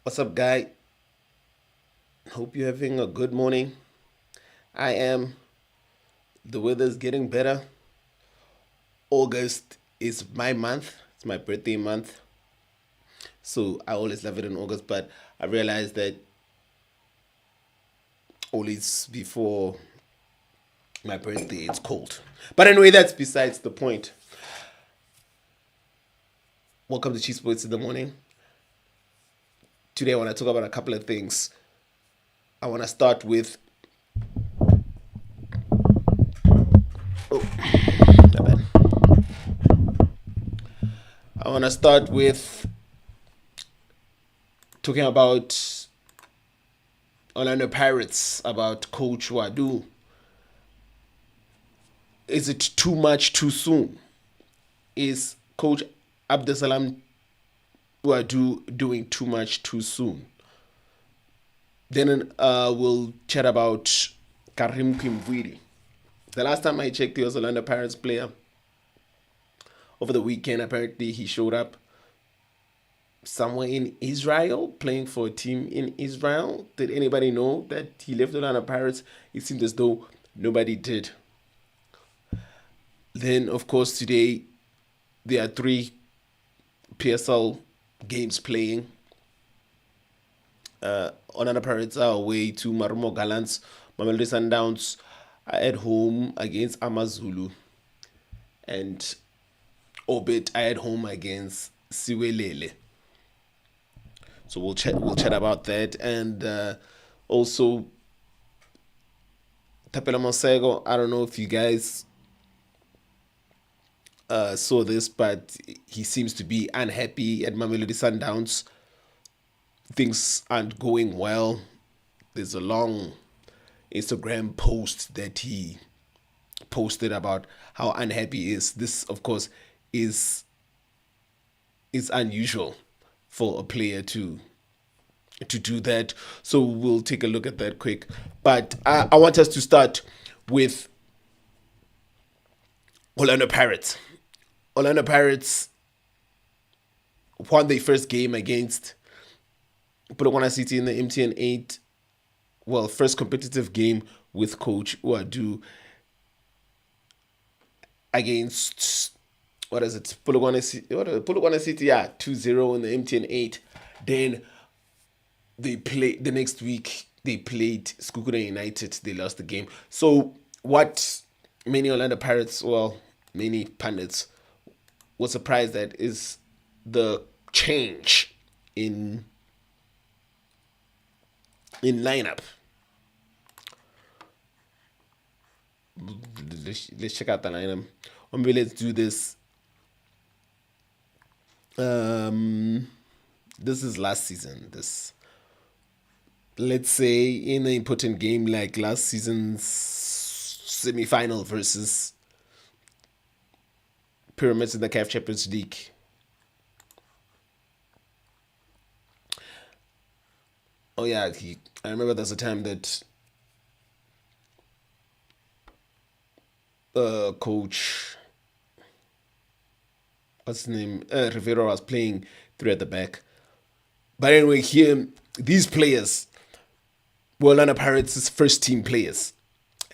What's up, guy? Hope you're having a good morning. I am. The weather's getting better. August is my month. It's my birthday month. So I always love it in August, but I realized that always before my birthday it's cold. But anyway, that's besides the point. Welcome to Cheese Sports in the Morning. Today I want to talk about a couple of things. I want to start with. Oh, my bad. I want to start with talking about Orlando Pirates, about Coach Ouaddou. Is it too much too soon? Is Coach Abdeslam Ouaddou doing too much too soon? Then we'll chat about Karim Kimvuidi. The last time I checked, he was Orlando Pirates player. Over the weekend, apparently he showed up somewhere in Israel, playing for a team in Israel. Did anybody know that he left Orlando Pirates? It seemed as though nobody did. Then, of course, today there are 3 PSL games playing. Orlando Pirates are away to Marumo Gallants. Mamelodi Sundowns are at home against AmaZulu. And Orbit are at home against Siwelele. So we'll chat about that, and also Thapelo Maseko. I don't know if you guys saw this, but he seems to be unhappy at Mamelodi Sundowns. Things aren't going well. There's a long Instagram post that he posted about how unhappy he is. This, of course, is unusual for a player to do that. So we'll take a look at that quick. But I want us to start with Orlando Pirates. Orlando Pirates won their first game against Polokwane City in the MTN 8. Well, first competitive game with Coach Ouaddou against, what is it? Polokwane City, yeah, 2-0 in the MTN 8. Then they played the next week. They played Skukuna United. They lost the game. So what many Orlando Pirates, well, many pundits were surprised at is the change in lineup. Let's check out the lineup. Maybe let's do this. This is last season. Let's say in an important game like last season's semi-final versus Pyramids in the CAF Champions League. Oh yeah, I remember there's a time that coach, what's his name, Ribeiro was playing 3 at the back. But anyway, here these players were Orlando Pirates' first team players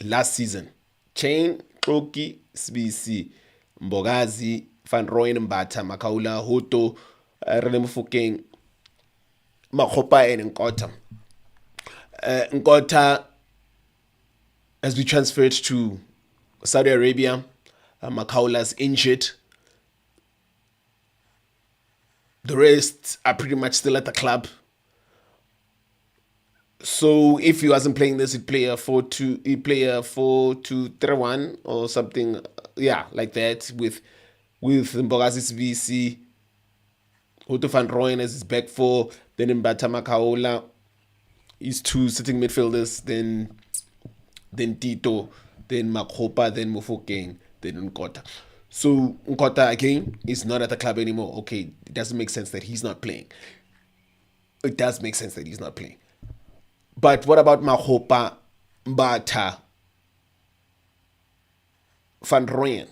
last season. Chain, Kroki, SBC, Mbogazi, Van Rooyen, Mbata, Makaula, Hoto, Rene Mofokeng, Makgopa, and Nkota. Nkota has been transferred to Saudi Arabia. Makaula's injured. The rest are pretty much still at the club. So if he wasn't playing this, he'd play a 4-2, he'd play a 4-2-3-1 or something, yeah, like that with Mbogazi's VC, Otto van Rooyen as his back 4, then Mbata Makaola, his 2 sitting midfielders, then Tito, then Makgopa, then Mofokeng, then Nkota. So Nkota again is not at the club anymore. Okay, it doesn't make sense that he's not playing. It does make sense that he's not playing. But what about Makgopa, Mbata, Van Rooyen?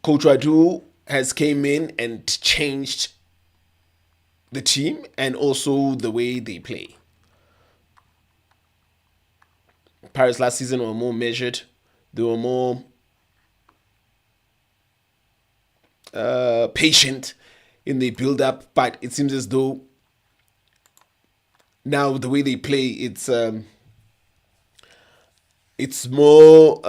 Coach Ouaddou has came in and changed the team and also the way they play. Pirates last season were more measured. They were more patient in the build up, but it seems as though now the way they play, it's more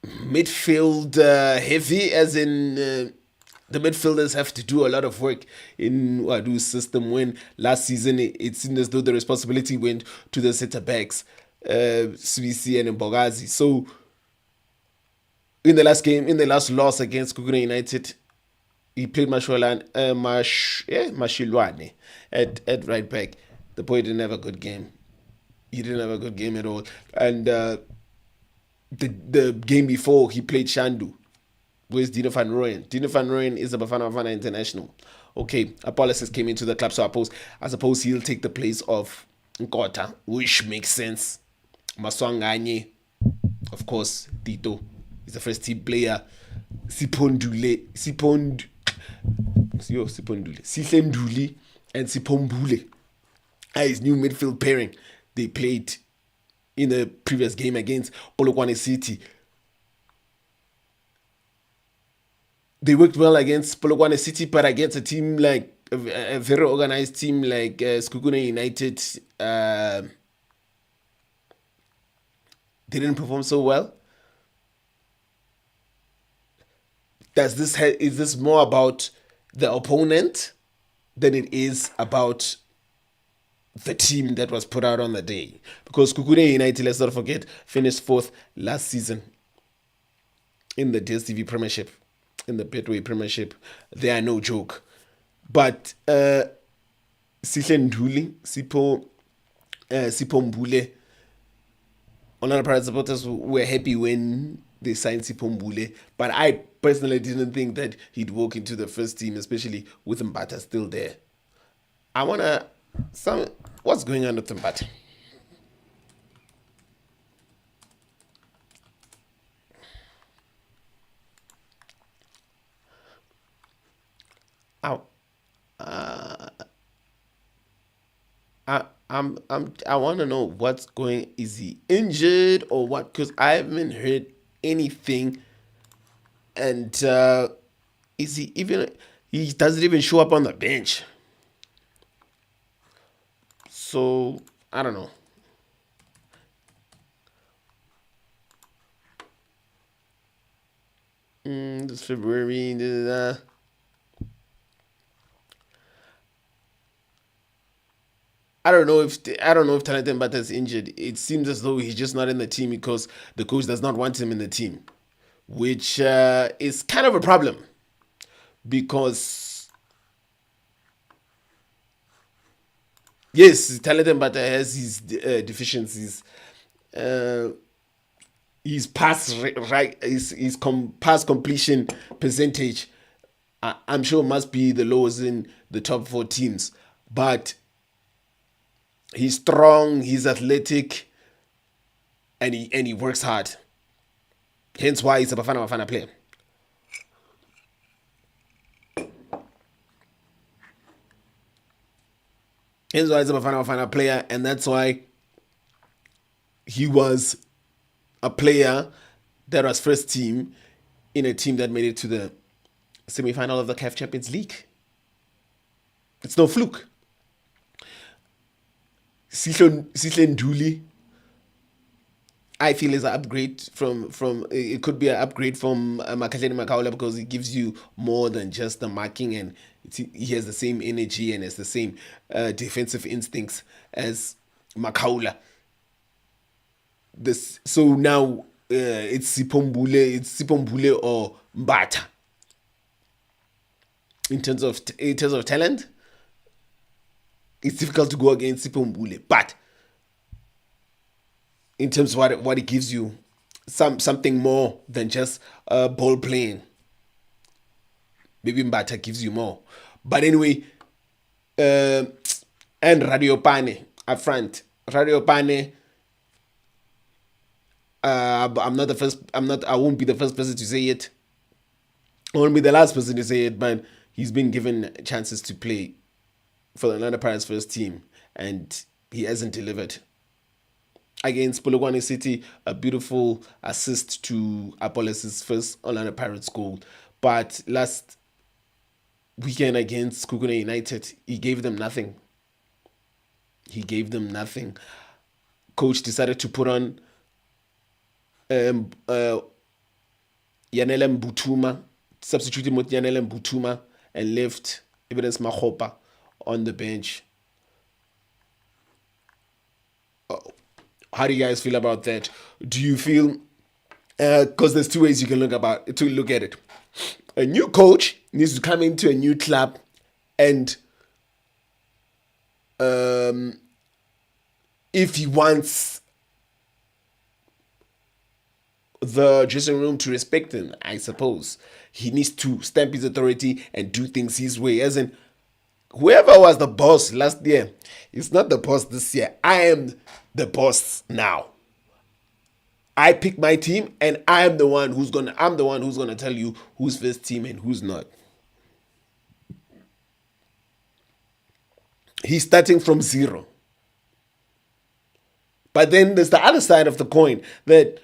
midfield heavy, as in the midfielders have to do a lot of work in Ouaddou's system. When last season it seemed as though the responsibility went to the centre backs, CBC and Mbogazi. So in the last game, in the last loss against Kukuna United, he played Mashilwane at right back. The boy didn't have a good game. He didn't have a good game at all. And the game before, he played Shandu. Where's Dino van Rooyen? Dino van Rooyen is a Bafana Bafana international. Okay, Apollos came into the club, so I suppose he'll take the place of Nkota, which makes sense. Maswanganye, of course, Tito is the first team player. Sihlenduli and Sipombule his new midfield pairing. They played in the previous game against Polokwane City. They worked well against Polokwane City, but against a team like a very organized team like Skukuna United, they didn't perform so well. Is this more about the opponent than it is about the team that was put out on the day? Because Kukune United, let's not forget, finished fourth last season in the DSTV Premiership, in the Betway Premiership. They are no joke. But Sihlenduli, Sipombule, Orlando Pirates supporters were happy when they signed Sipombule, but I personally didn't think that he'd walk into the first team, especially with Mbata still there. What's going on with Mbata? I want to know what's going. Is he injured or what? Because I haven't heard anything. And is he even? He doesn't even show up on the bench. So I don't know. This February. I don't know if Talented Mbata is injured. It seems as though he's just not in the team because the coach does not want him in the team, which is kind of a problem because yes, Talented Mbata has his deficiencies. His pass pass completion percentage, I'm sure, must be the lowest in the top 4 teams, but he's strong, he's athletic, and he works hard. Hence why he's a Bafana Bafana player. Hence why he's a Bafana Bafana player, and that's why he was a player that was first team in a team that made it to the semi-final of the CAF Champions League. It's no fluke. Sihlenduli, I feel, is an upgrade from it could be an upgrade from Makahleni Makaula because it gives you more than just the marking, and he has the same energy and has the same defensive instincts as Makaula. So now it's Sipombule or Mbata. In terms of talent, it's difficult to go against Sipombule, but in terms of what it gives you, something more than just ball playing. Maybe Mbata gives you more. But anyway, and Radio Pane up front. Radio Pane. I'm not the first. I won't be the first person to say it. I won't be the last person to say it, but he's been given chances to play for the Orlando Pirates first team, and he hasn't delivered. Against Polokwane City, a beautiful assist to Apollos' first Orlando Pirates goal. But last weekend against Kukune United, he gave them nothing. Coach decided to put on Yanele Mbutuma, substituting with Yanele Mbutuma, and left Evidence Mahopa on the bench. How do you guys feel about that? Do you feel, because there's two ways you can look at it. A new coach needs to come into a new club and if he wants the dressing room to respect him, I suppose he needs to stamp his authority and do things his way. As in, whoever was the boss last year is not the boss this year. I am the boss now. I pick my team, and I'm the one who's gonna tell you who's first team and who's not. He's starting from zero. But then there's the other side of the coin, that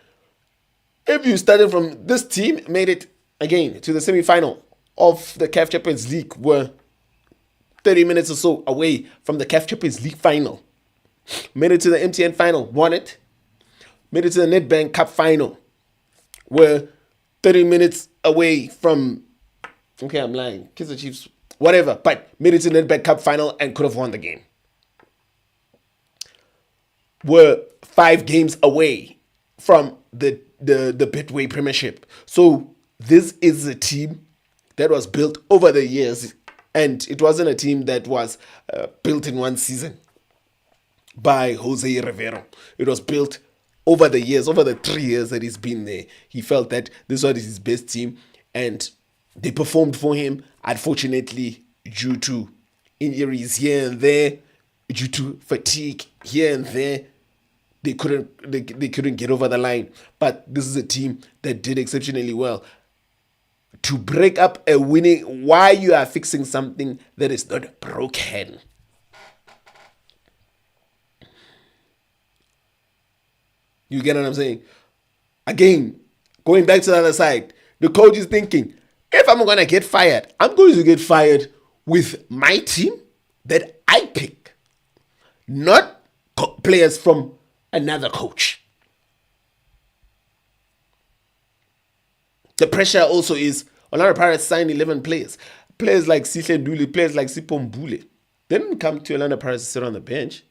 if you started from this team, made it again to the semi-final of the CAF Champions League, were 30 minutes or so away from the CAF Champions League final, made it to the MTN final, won it, made it to the Nedbank Cup final, were 30 minutes away from, okay, I'm lying, Kaizer Chiefs, whatever, but made it to the Nedbank Cup final and could have won the game. Were 5 games away from the Betway Premiership. So this is a team that was built over the years, and it wasn't a team that was built in one season by Jose Ribeiro. It was built over the years, over the 3 years that he's been there. He felt that this was his best team, and they performed for him. Unfortunately, due to injuries here and there, due to fatigue here and there, they couldn't get over the line. But this is a team that did exceptionally well. To break up a winning, why you are fixing something that is not broken? You get what I'm saying? Again, going back to the other side, the coach is thinking, if I'm going to get fired, I'm going to get fired with my team that I pick, not players from another coach. The pressure also is, Orlando Pirates signed 11 players. Players like Sihle Nduli, players like Sipombule. They didn't come to Orlando Pirates to sit on the bench.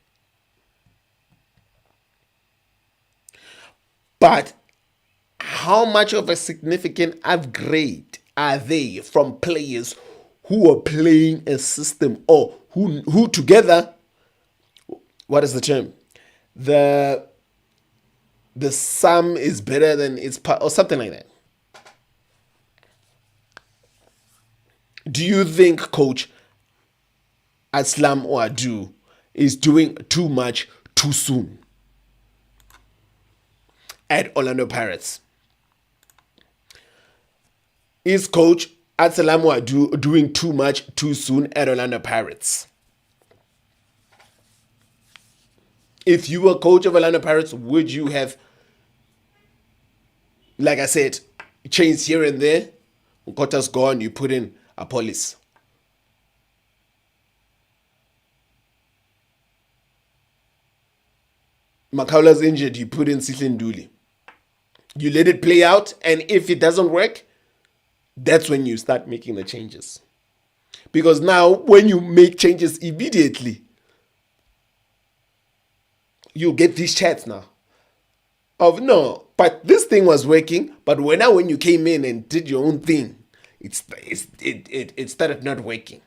But how much of a significant upgrade are they from players who are playing a system, or who together, what is the term? The sum is better than its part, or something like that. Do you think Coach Abdeslam Ouaddou is doing too much too soon at Orlando Pirates? Is Coach Abdeslam Ouaddou doing too much too soon at Orlando Pirates? If you were coach of Orlando Pirates, would you have, like I said, changed here and there? Nkota's gone, you put in a police. Makaula's injured, you put in Sihle Nduli. You let it play out, and if it doesn't work, that's when you start making the changes. Because now, when you make changes immediately, you get these chats now of, no, but this thing was working, but when you came in and did your own thing, it started not working.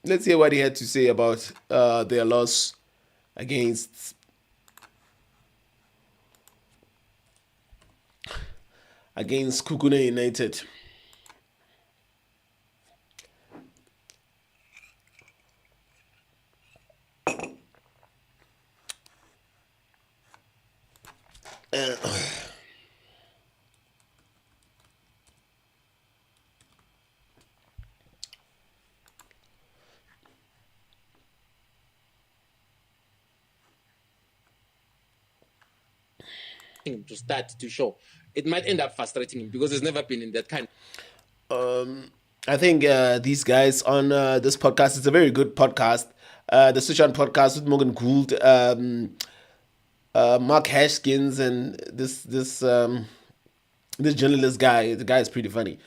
Let's hear what he had to say about their loss against Kukune United. him to start to show. It might end up frustrating him because he's never been in that kind. I think these guys on this podcast, it's a very good podcast. The Switch On podcast with Morgan Gould, Mark Hashkins, and this journalist guy. The guy is pretty funny.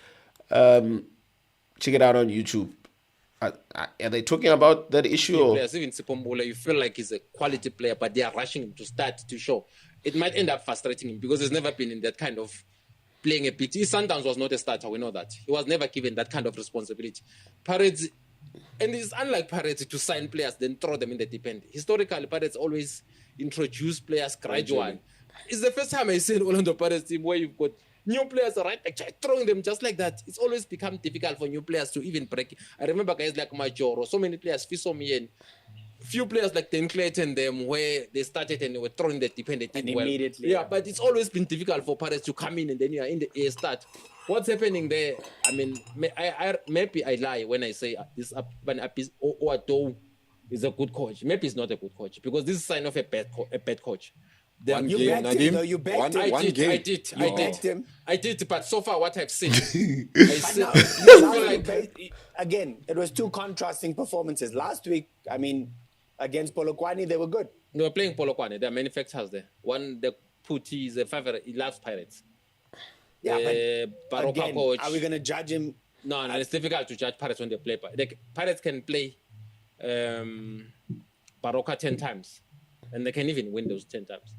Check it out on YouTube. Are they talking about that issue? Or? Players, even Sipombola, you feel like he's a quality player, but they are rushing him to start to show. It might end up frustrating him because he's never been in that kind of playing a PT. Sundowns was not a starter, we know that. He was never given that kind of responsibility. Pirates, and it's unlike Pirates to sign players, then throw them in the deep end. Historically, Pirates always introduce players gradually. It's the first time I see an Orlando Pirates team where you've got new players, right? Like throwing them just like that. It's always become difficult for new players to even break. I remember guys like Majoro, so many players, Fisomi, and few players like Dan Clayton, them where they started and they were throwing the deep end. And immediately. Yeah, but it's always been difficult for Pirates to come in and then you are in the start. What's happening there? I mean, maybe I lie when I say this Ouaddou is a good coach. Maybe he's not a good coach because this is a sign of a bad coach. You backed him. I did, but so far what I've seen, again, it was two contrasting performances. Last week, I mean, against Polokwane, they were good. They were playing Polokwane. There are many factors there. One, the Puti is a favorite. He loves Pirates. Yeah, but again, coach, are we going to judge him? No, it's difficult to judge Pirates when they play. Pirates can play Baroka 10 times, and they can even win those 10 times.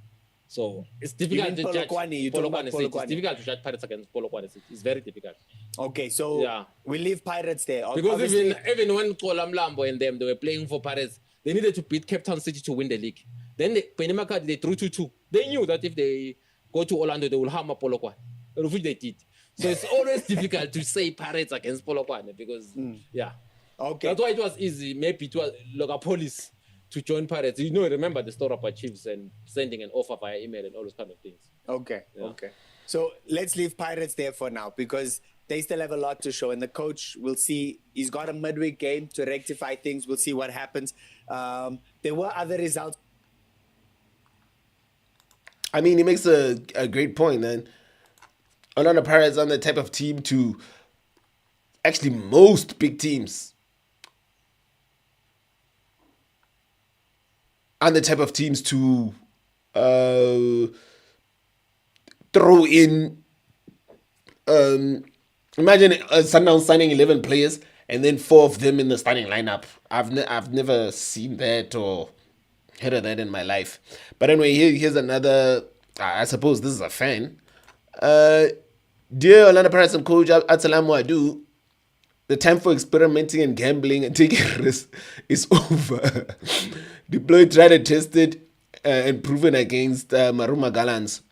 So it's difficult to judge Polokwane. It's difficult to judge Pirates against Polokwane. It's very difficult. Okay, so we leave Pirates there. Because even when Kolam Lambo and them, they were playing for Pirates, they needed to beat Cape Town City to win the league. Then Penimaka, they drew 2-2. They knew that if they go to Orlando, they will hammer Polokwane, which they did. So it's always difficult to say Pirates against Polokwane because, Okay. That's why it was easy. Maybe it was Logapolis to join Pirates. Remember the story about Chiefs and sending an offer via email and all those kind of things. Okay. So let's leave Pirates there for now because they still have a lot to show. And the coach, we'll see, he's got a midweek game to rectify things. We'll see what happens. There were other results. I mean, he makes a great point, man. Orlando Pirates are the type of team to, actually most big teams are the type of teams to throw in, imagine Sundowns signing 11 players and then 4 of them in the starting lineup. I've never seen that or heard of that in my life. But anyway, here's another, I suppose this is a fan. Dear Orlando Pirates and coach Abdeslam Ouaddou, the time for experimenting and gambling and taking risks is over. Deployed, tried and tested and proven against Marumo Gallants.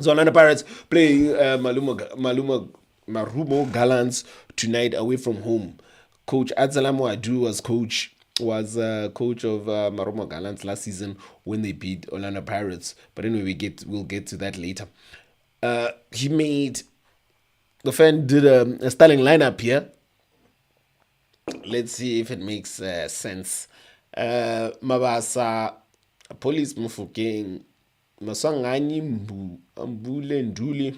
So Orlando Pirates play Marumo Gallants tonight away from home. Coach Abdeslam Ouaddou was coach of Marumo Gallants last season when they beat Orlando Pirates. But anyway, we'll get to that later. The fan did a starting lineup here. Let's see if it makes sense. Mabasa, Police Mufukeng, Masangani Mbule Nduli,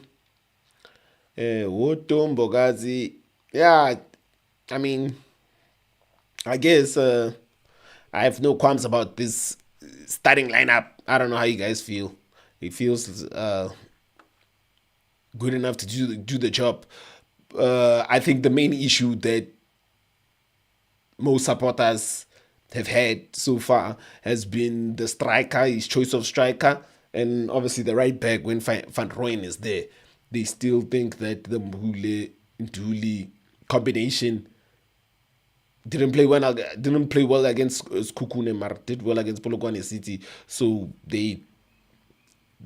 Woto Mbogazi. Yeah, I mean, I guess I have no qualms about this starting lineup. I don't know how you guys feel. It feels good enough to do the job. I think the main issue that most supporters have had so far has been the striker, his choice of striker, and obviously the right back when Van Rooyen is there. They still think that the Mbule-Nduli combination didn't play well against Skukune, but did well against Polokwane City, so they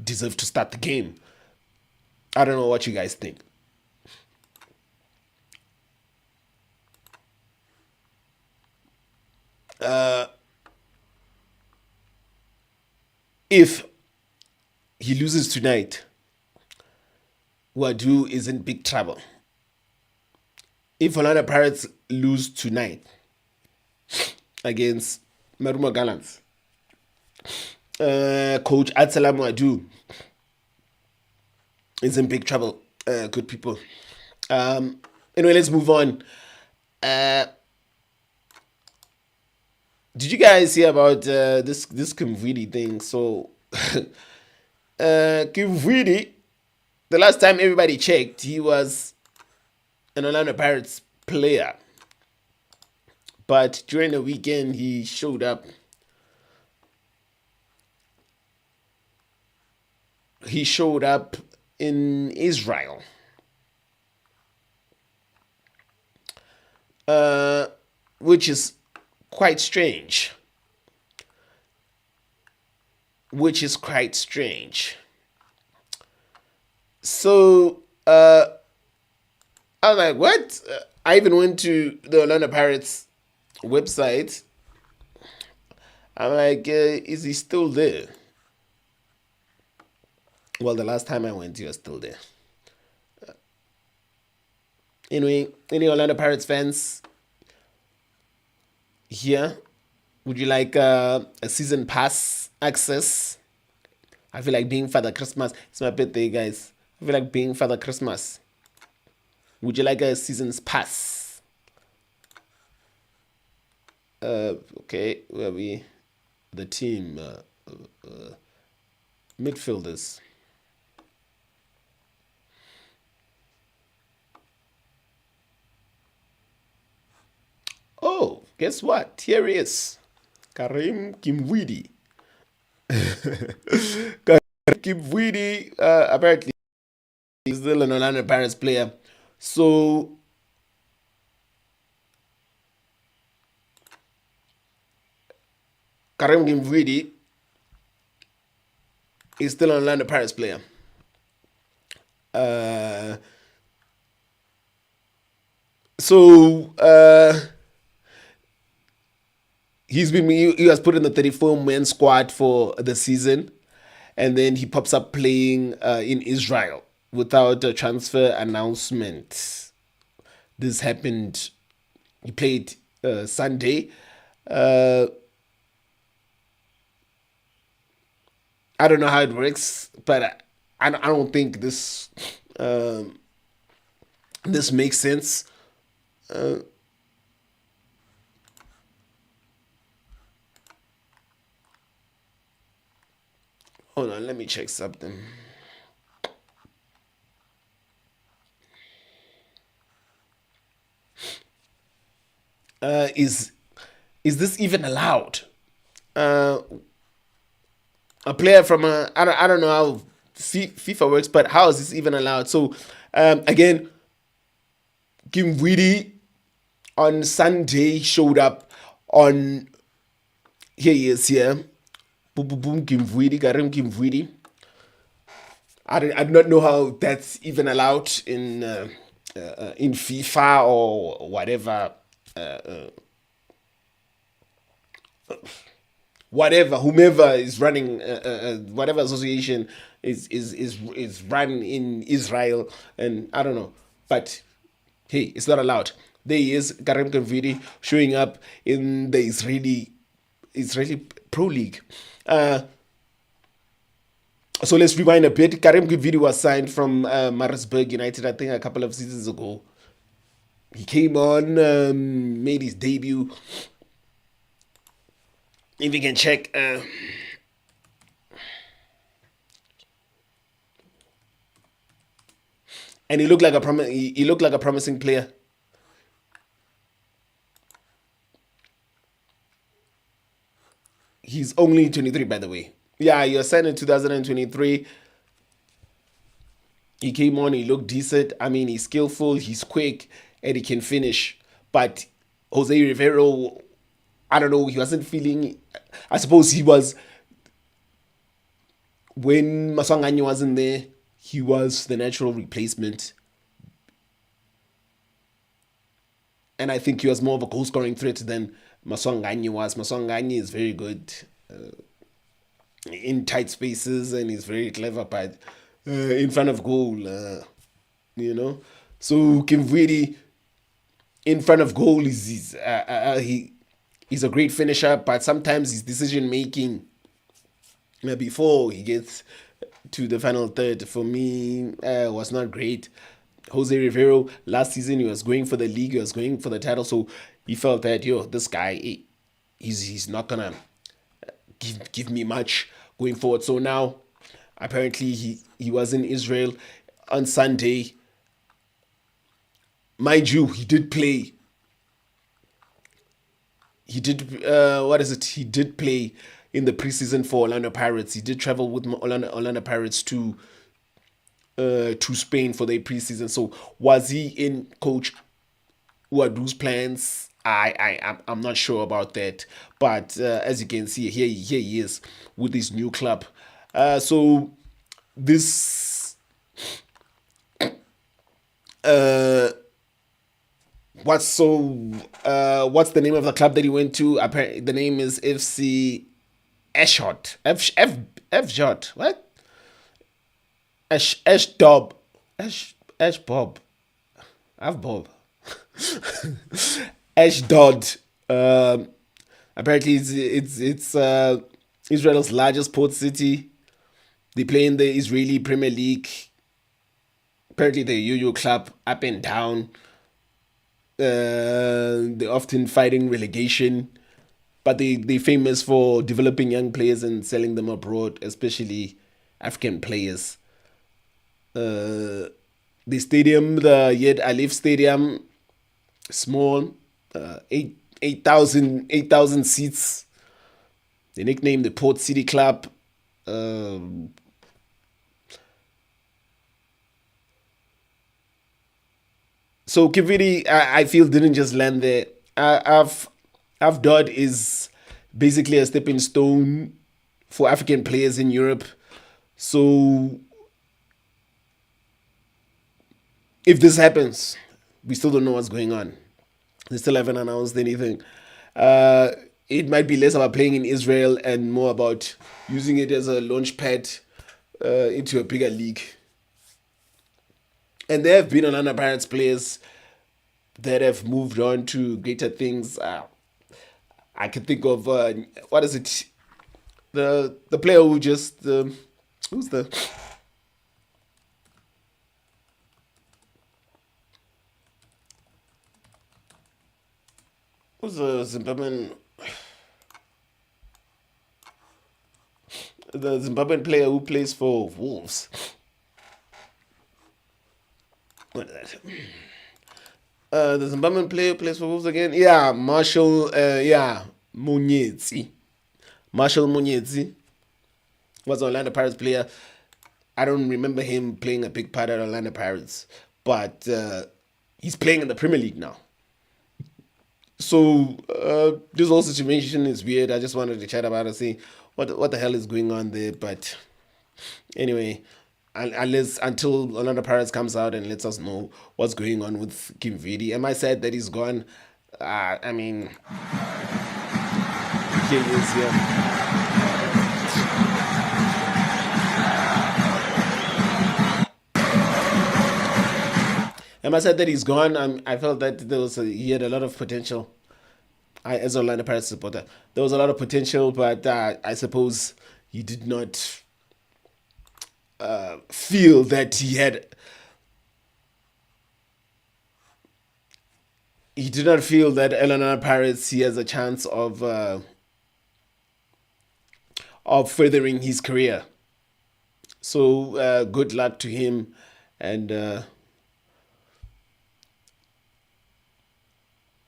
deserve to start the game. I don't know what you guys think. If he loses tonight, Ouaddou is in big trouble. If Orlando Pirates lose tonight against Marumo Gallants, Coach Abdeslam Ouaddou is in big trouble. Good people. Anyway, let's move on. Did you guys hear about this Kimvuidi thing? So, Kimvuidi, the last time everybody checked, he was an Orlando Pirates player. But during the weekend, he showed up. He showed up in Israel. Which is quite strange. So, I was like, what? I even went to the Orlando Pirates website. I'm like, is he still there? Well, the last time I went, he was still there. Anyway, any Orlando Pirates fans here? Would you like a season pass access? I feel like being Father Christmas. It's my birthday, guys. I feel like being Father Christmas. Would you like a season's pass? Okay, where are we? The team midfielders. Oh, guess what? Here he is. Karim Kimvuidi. Karim Kimvuidi, apparently, is still an Orlando Pirates player. So, Karim Kimvuidi is still an Orlando Pirates player. He was put in the 34-man squad for the season, and then he pops up playing in Israel without a transfer announcement. This happened. He played Sunday. I don't know how it works, but I don't think this this makes sense. Hold on, let me check something. Is this even allowed? A player from I don't know how FIFA works, but how is this even allowed? So again, Kimvuidi on Sunday showed up on. Here he is here. Boom, boom, boom, Kimvuidi, Karim Kimvuidi. I do not know how that's even allowed in FIFA or whatever. Whatever, whomever is running, whatever association is run in Israel, and I don't know, but hey, it's not allowed. There he is, Karim Kimvuidi, showing up in the Israeli Pro League. So let's rewind a bit. Karim Kimvuidi was signed from Maritzburg United, I think, a couple of seasons ago. He came on, made his debut. If you can check, and he looked like a promising player. He's only 23, by the way. Yeah, he was signed in 2023. He came on, he looked decent. I mean, he's skillful, he's quick, and he can finish. But Jose Ribeiro, I don't know, he wasn't feeling. I suppose he was. When Maswanganyi wasn't there, he was the natural replacement. And I think he was more of a goal scoring threat than Maswanganyi was. Maswanganyi is very good. in tight spaces, and he's very clever, but in front of goal, you know. So Kimvuidi in front of goal he's a great finisher, but sometimes his decision making before he gets to the final third for me was not great. Jose Ribeiro last season he was going for the league, he was going for the title, so he felt that this guy he's not gonna give me much going forward. So now apparently he was in Israel on Sunday. Mind you, he did play. He did what is it? He did play in the preseason for Orlando Pirates. He did travel with Orlando Pirates to Spain for their preseason. So was he in Coach Ouaddou's plans? I'm not sure about that. But as you can see, here he is with his new club. So this what's the name of the club that he went to? Apparently, the name is FC Ashdod. Ashdod. What? Ashdod. Ashbob. Bob. Ashdod. Apparently, it's Israel's largest port city. They play in the Israeli Premier League. Apparently, the yo-yo club up and down. They're often fighting relegation, but they're famous for developing young players and selling them abroad, especially African players. The stadium, the Yed Alif Stadium, small, 8,000 seats. They nicknamed the Port City Club. So Kividi, I feel didn't just land there. Avdod is basically a stepping stone for African players in Europe. So if this happens, we still don't know what's going on. They still haven't announced anything. It might be less about playing in Israel and more about using it as a launch pad into a bigger league. And there have been Orlando Pirates players that have moved on to greater things. I can think of what is it? The player who just who's the Zimbabwean, the Zimbabwean player who plays for Wolves. What is that? The Zimbabwean player plays for Wolves again. Yeah, Marshall. Munyetsi. Marshall Munyetsi was an Orlando Pirates player. I don't remember him playing a big part at Orlando Pirates, but he's playing in the Premier League now. So this whole situation is weird. I just wanted to chat about it, see what the hell is going on there. But anyway, until Orlando Pirates comes out and lets us know what's going on with Kimvuidi. Am I sad that he's gone? I mean, here he is here. Am I sad that he's gone? I felt that he had a lot of potential. As an Orlando Pirates supporter, there was a lot of potential, but I suppose he did not feel that he had. He did not feel that Orlando Pirates he has a chance of furthering his career. So good luck to him, and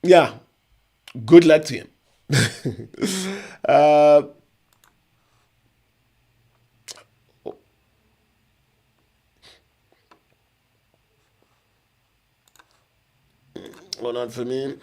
yeah, good luck to him. Well, not for me.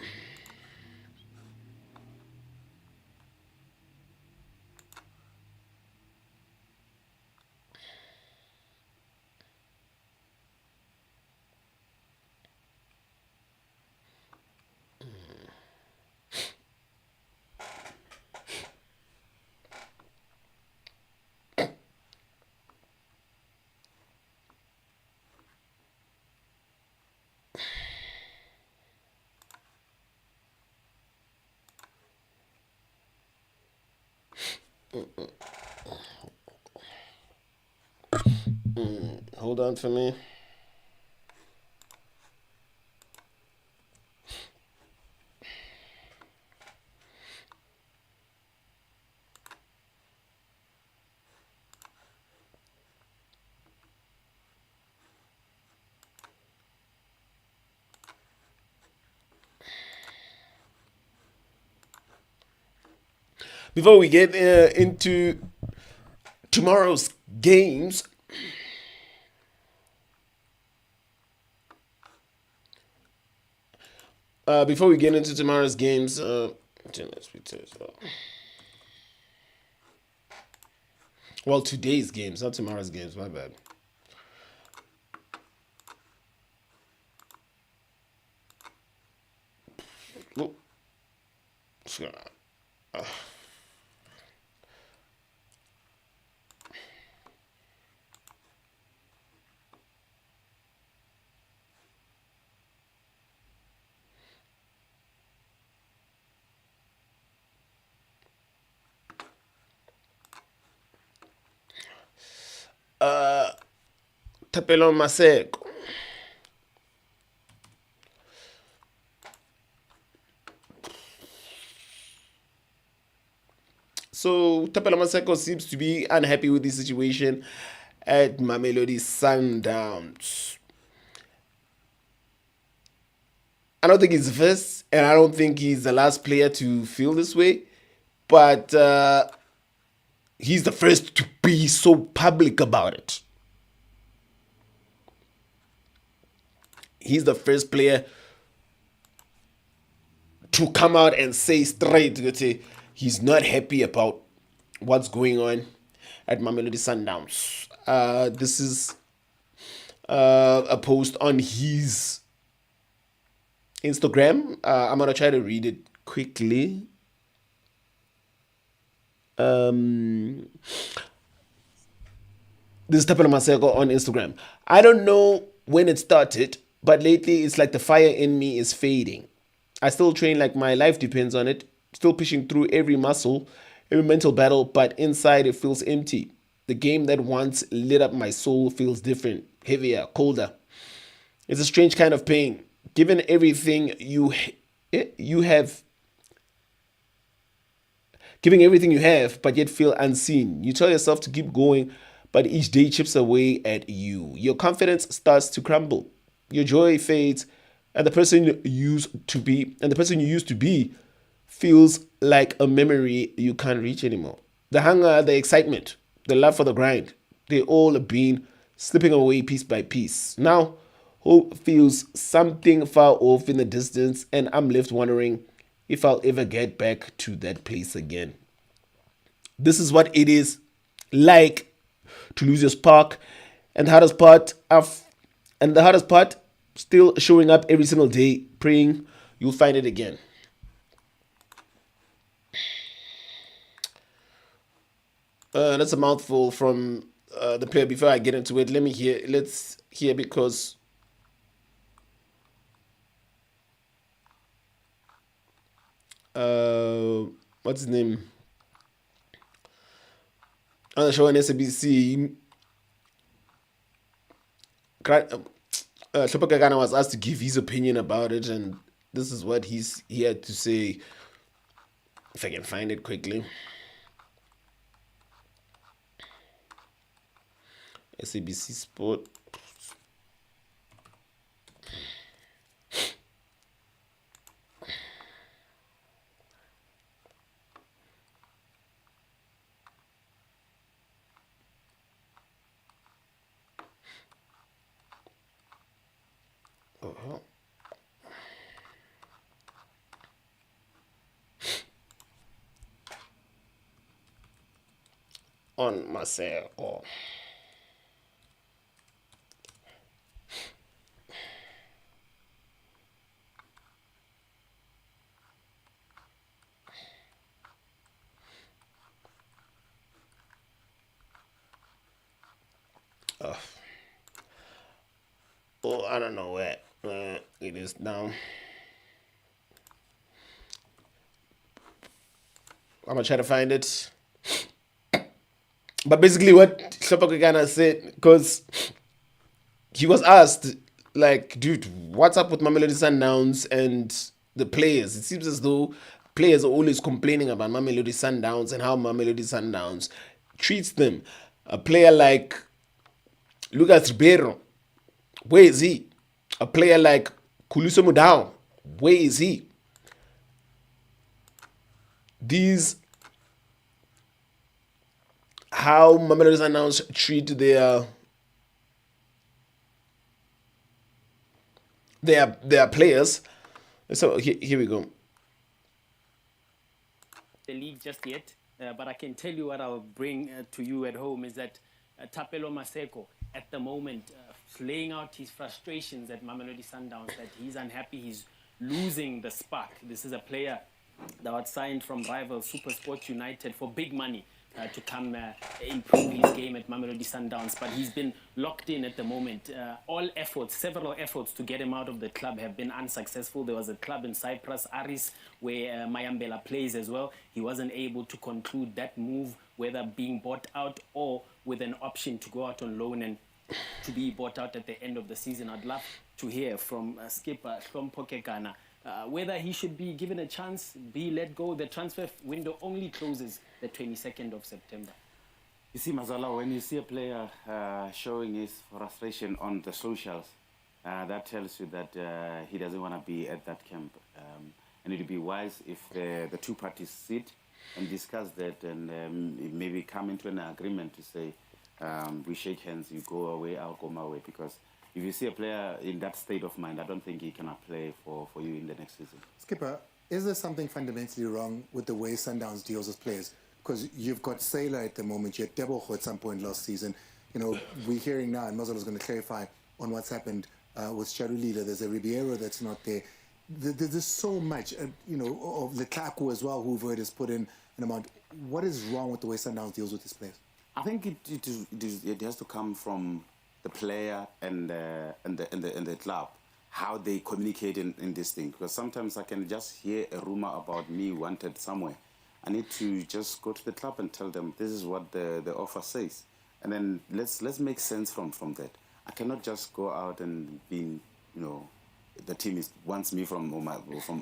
Hold on for me. Before we get into tomorrow's games, well, today's games, not tomorrow's games. My bad. Whoop. Thapelo Maseko. So Thapelo Maseko seems to be unhappy with the situation at Mamelodi Sundowns. I don't think he's the first, and I don't think he's the last player to feel this way, but he's the first to be so public about it. He's the first player to come out and say straight, he's not happy about what's going on at Mamelodi Sundowns. This is a post on his Instagram. I'm gonna try to read it quickly. This is Thapelo Maseko on Instagram. I don't know when it started, but lately it's like the fire in me is fading. I still train like my life depends on it, still pushing through every muscle, every mental battle, but inside it feels empty. The game that once lit up my soul feels different, heavier, colder. It's a strange kind of pain. Given everything you have, giving everything you have, but yet feel unseen. You tell yourself to keep going, but each day chips away at you. Your confidence starts to crumble. Your joy fades, and the person you used to be feels like a memory you can't reach anymore. The hunger, the excitement, the love for the grind, they all have been slipping away piece by piece. Now, hope feels something far off in the distance, and I'm left wondering if I'll ever get back to that place again. This is what it is like to lose your spark, and the hardest part, still showing up every single day, praying you'll find it again. That's a mouthful from the player. Before I get into it, let's hear because what's his name? On the show on SABC, Hlophe was asked to give his opinion about it, and this is what he had to say. If I can find it quickly. SABC Sport. Uh-huh. On Maseko. Oh, I don't know where it is now. I'm gonna try to find it. But basically, what Hlopakekana said, because he was asked, like, dude, what's up with Mamelodi Sundowns and the players? It seems as though players are always complaining about Mamelodi Sundowns and how Mamelodi Sundowns treats them. A player like Lucas Ribeiro, where is he? A player like Mudau, where is he? These, how Mamelodi Sundowns treat their players. So here we go. The league just yet, but I can tell you what I'll bring to you at home is that Thapelo Maseko at the moment laying out his frustrations at Mamelodi Sundowns, that he's unhappy, he's losing the spark. This is a player that was signed from rival SuperSport United for big money to come improve his game at Mamelodi Sundowns, but he's been locked in at the moment. Several efforts to get him out of the club have been unsuccessful. There was a club in Cyprus, Aris, where Mayambela plays as well. He wasn't able to conclude that move, whether being bought out or with an option to go out on loan and to be bought out at the end of the season. I'd love to hear from skipper Hlopakekana whether he should be given a chance, be let go. The transfer window only closes the 22nd of September. You see, Mazala, when you see a player showing his frustration on the socials, that tells you that he doesn't want to be at that camp. And it would be wise if the two parties sit and discuss that and maybe come into an agreement to say, we shake hands, you go away, I'll go my way. Because if you see a player in that state of mind, I don't think he cannot play for you in the next season. Skipper, is there something fundamentally wrong with the way Sundowns deals with players? Because you've got Sailor at the moment, you had Deboho at some point last season. You know, we're hearing now, and Mazalo is going to clarify on what's happened with Charulila. There's a Ribeiro that's not there. There's so much, you know, of Letaku as well, who Void has put in an amount. What is wrong with the way Sundowns deals with his players? I think it has to come from the player and the club, how they communicate in this thing. Because sometimes I can just hear a rumor about me wanted somewhere. I need to just go to the club and tell them this is what the offer says, and then let's make sense from that. I cannot just go out and be, you know, the team wants me from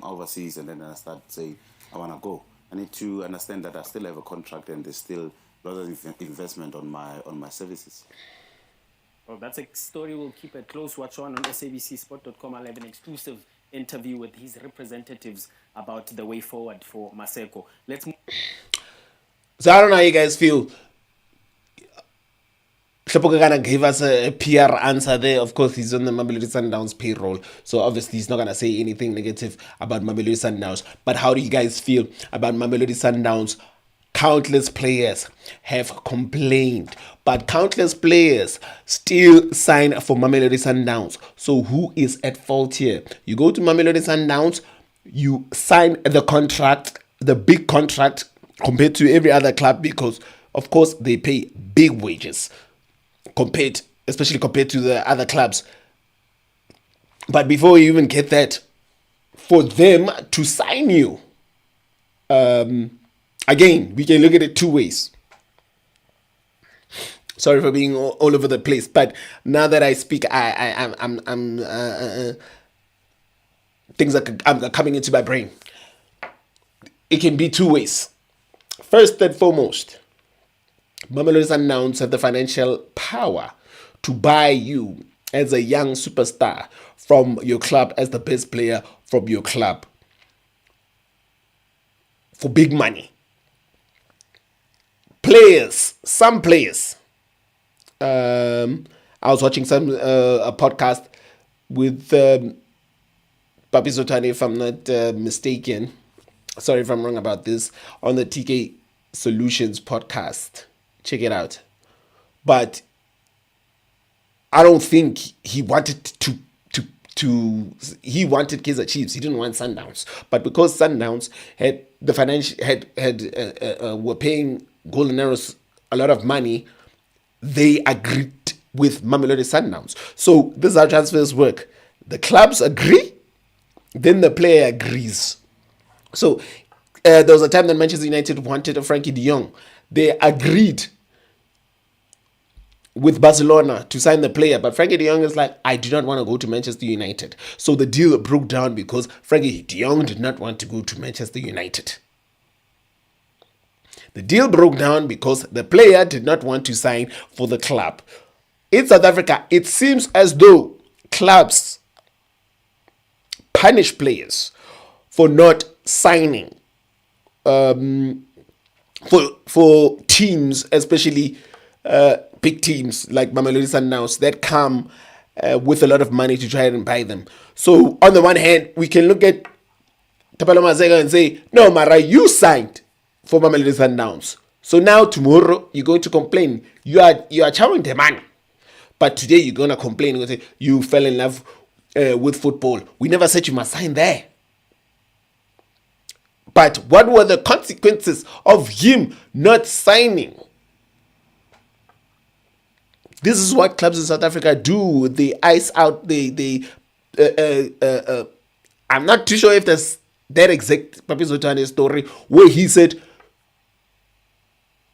overseas, and then I start saying I want to go. I need to understand that I still have a contract and there's still a lot of investment on my services. Well, that's a story we'll keep a close watch on sabcsport.com. I'll have an exclusive interview with his representatives about the way forward for Maseko. Let's move. So I don't know how you guys feel. Hlopakekana gave us a PR answer there. Of course, he's on the Mamelodi Sundowns payroll, so obviously he's not going to say anything negative about Mamelodi Sundowns. But how do you guys feel about Mamelodi Sundowns? Countless players have complained, but countless players still sign for Mamelodi Sundowns. So who is at fault here? You go to Mamelodi Sundowns, you sign the contract, the big contract compared to every other club, because of course they pay big wages especially compared to the other clubs. But before you even get that, for them to sign you, again, we can look at it two ways. Sorry for being all over the place, but now that I speak, things are coming into my brain. It can be two ways. First and foremost, Mamelodi Sundowns have the financial power to buy you as a young superstar from your club, as the best player from your club, for big money. Some players. I was watching a podcast with Papi Zotani, if I'm not mistaken. Sorry if I'm wrong about this, on the TK Solutions podcast. Check it out. But I don't think he wanted he wanted Kaizer Chiefs. He didn't want Sundowns. But because Sundowns had the financial were paying Golden Arrows a lot of money, they agreed with Mamelodi Sundowns. So this is how transfers work. The clubs agree, then the player agrees. So there was a time that Manchester United wanted a Frankie de Jong. They agreed with Barcelona to sign the player, but Frankie de Jong is like, I do not want to go to Manchester United. So the deal broke down because Frankie de Jong did not want to go to Manchester United. The deal broke down because the player did not want to sign for the club. In South Africa, it seems as though clubs punish players for not signing for teams, especially big teams like Mamelodi Sundowns that come with a lot of money to try and buy them. So on the one hand, we can look at Thapelo and say, no, Mara, you signed for Mamelodi Sundowns. So now tomorrow you're going to complain. You are chowing the money. But today you're going to complain and say you fell in love with football. We never said you must sign there. But what were the consequences of him not signing? This is what clubs in South Africa do. They ice out. I'm not too sure if there's that exact Papi Zotane story where he said,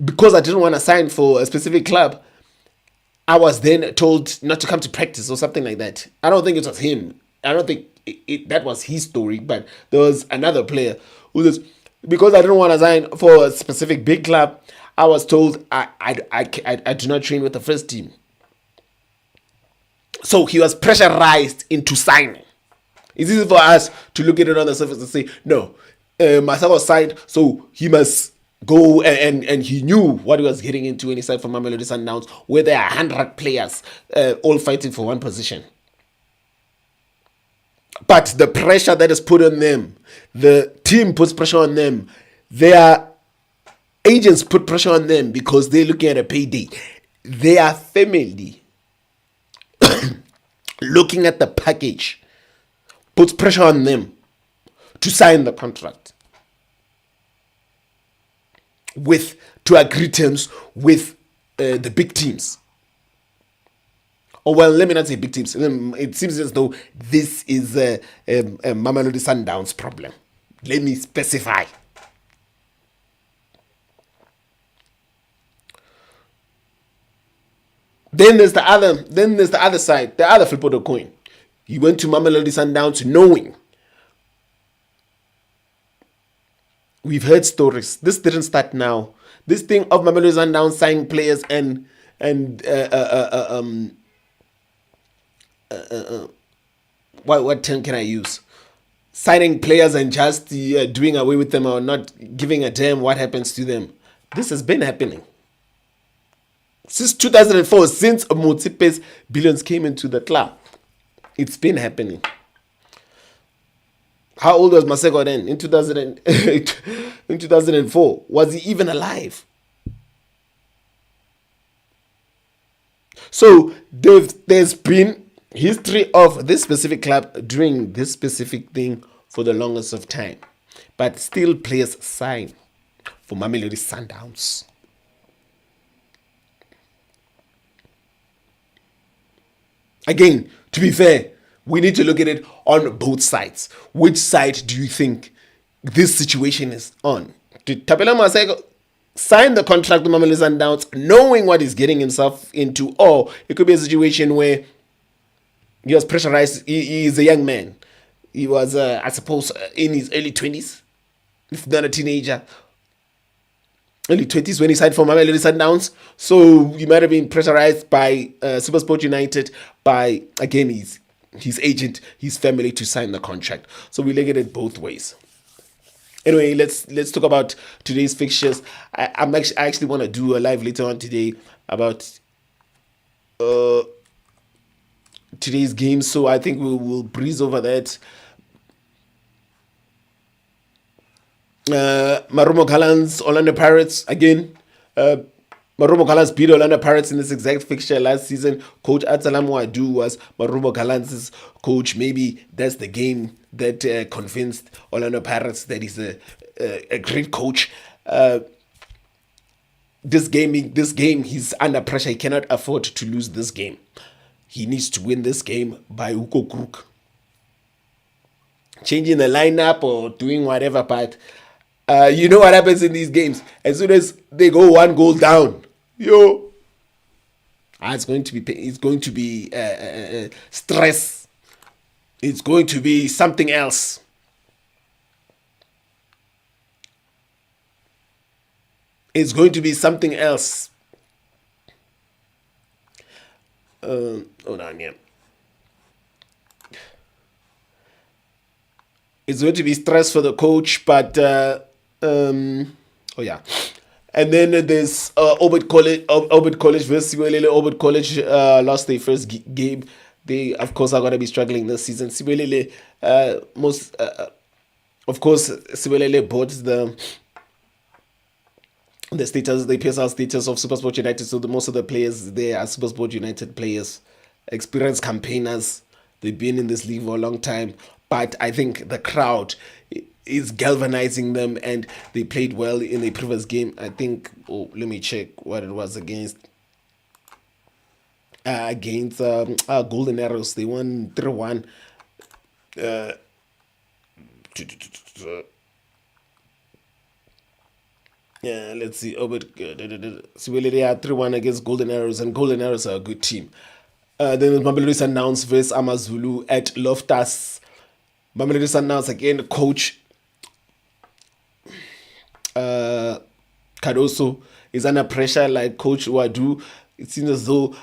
because I didn't want to sign for a specific club, I was then told not to come to practice or something like that. I don't think it was him. I don't think that was his story, but there was another player who says, because I didn't want to sign for a specific big club, I was told I do not train with the first team. So he was pressurized into signing. It's easy for us to look at it on the surface and say, no, Maseko signed, so he must go, and he knew what he was getting into when he signed for Mamelodi Sundowns, where there are 100 players all fighting for one position. But the pressure that is put on them, the team puts pressure on them, their agents put pressure on them because they're looking at a payday. Their family, looking at the package, puts pressure on them to sign the contract, to agree terms with the big teams. Or well, let me not say big teams. It seems as though this is a Mamelodi Sundowns problem. Let me specify. Then there's the other side, the other flip of the coin. He went to Mamelodi Sundowns knowing. We've heard stories. This didn't start now. This thing of Mamelodi Sundowns signing players and what term can I use? Signing players and just doing away with them or not giving a damn what happens to them. This has been happening since 2004, since Motsipe's billions came into the club. It's been happening. How old was Maseko then? In 2004, was he even alive? So there's been history of this specific club doing this specific thing for the longest of time, but still players sign for Mamelodi Sundowns. Again, to be fair, we need to look at it on both sides. Which side do you think this situation is on? Did Thapelo Maseko sign the contract with Mamelodi Sundowns knowing what he's getting himself into? Or it could be a situation where he was pressurized. He is a young man. He was, I suppose, in his early 20s, if not a teenager. Early 20s when he signed for Mamelodi Sundowns. So he might have been pressurized by SuperSport United, by, again, his agent, his family, to sign the contract. So we look at it both ways. Anyway, let's talk about today's fixtures. I actually want to do a live later on today about today's game, so I think we'll breeze over that. Marumo Gallants, Orlando Pirates again. Marumo Gallants beat Orlando Pirates in this exact fixture last season. Coach Abdeslam Ouaddou was Marumo Gallants' coach. Maybe that's the game that convinced Orlando Pirates that he's a great coach. This game, he's under pressure. He cannot afford to lose this game. He needs to win this game by hook or crook. Changing the lineup or doing whatever, but you know what happens in these games. As soon as they go one goal down, It's going to be stress. It's going to be something else. It's going to be something else. Hold on, yeah. It's going to be stress for the coach, but oh yeah. And then there's Obert College versus Sibelele. Obert College lost their first game. They, of course, are going to be struggling this season. Sibelele, of course, Sibelele bought the status, the PSL status of SuperSport United. So most of the players there are SuperSport United players, experienced campaigners. They've been in this league for a long time. But I think the crowd is galvanizing them, and they played well in the previous game. I think, let me check what it was against. Golden Arrows. They won 3-1. Yeah, let's see. Sibelele had 3-1 against Golden Arrows, and Golden Arrows are a good team. Then Mamelodi Sundowns versus AmaZulu at Loftus. Mamelodi Sundowns again, coach Cardoso is under pressure like Coach Ouaddou. It seems as though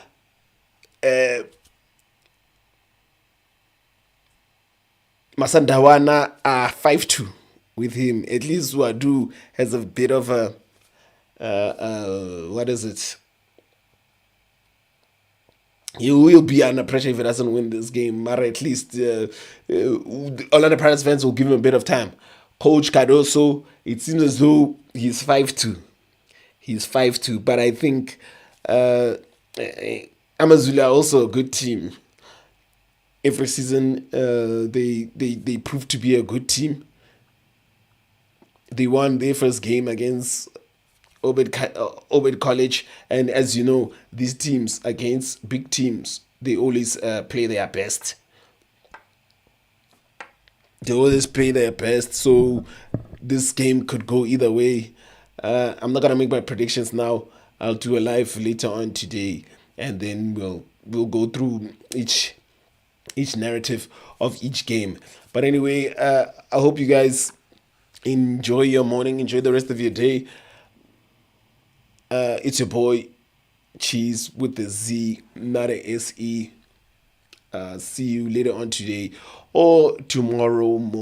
Masandawana are 5-2 with him. At least Ouaddou has a bit of a what is it? He will be under pressure if he doesn't win this game. But at least Orlando Pirates fans will give him a bit of time. Coach Cardoso, it seems as though he's 5-2. He's 5-2. But I think AmaZulu are also a good team. Every season, they prove to be a good team. They won their first game against Obed College, and as you know, these teams against big teams, they always play their best. They always play their best, so this game could go either way. I'm not gonna make my predictions now. I'll do a live later on today, and then we'll go through each narrative of each game. But anyway, I hope you guys enjoy your morning, enjoy the rest of your day. It's your boy Cheese with the Z, not a SE. See you later on today or tomorrow morning.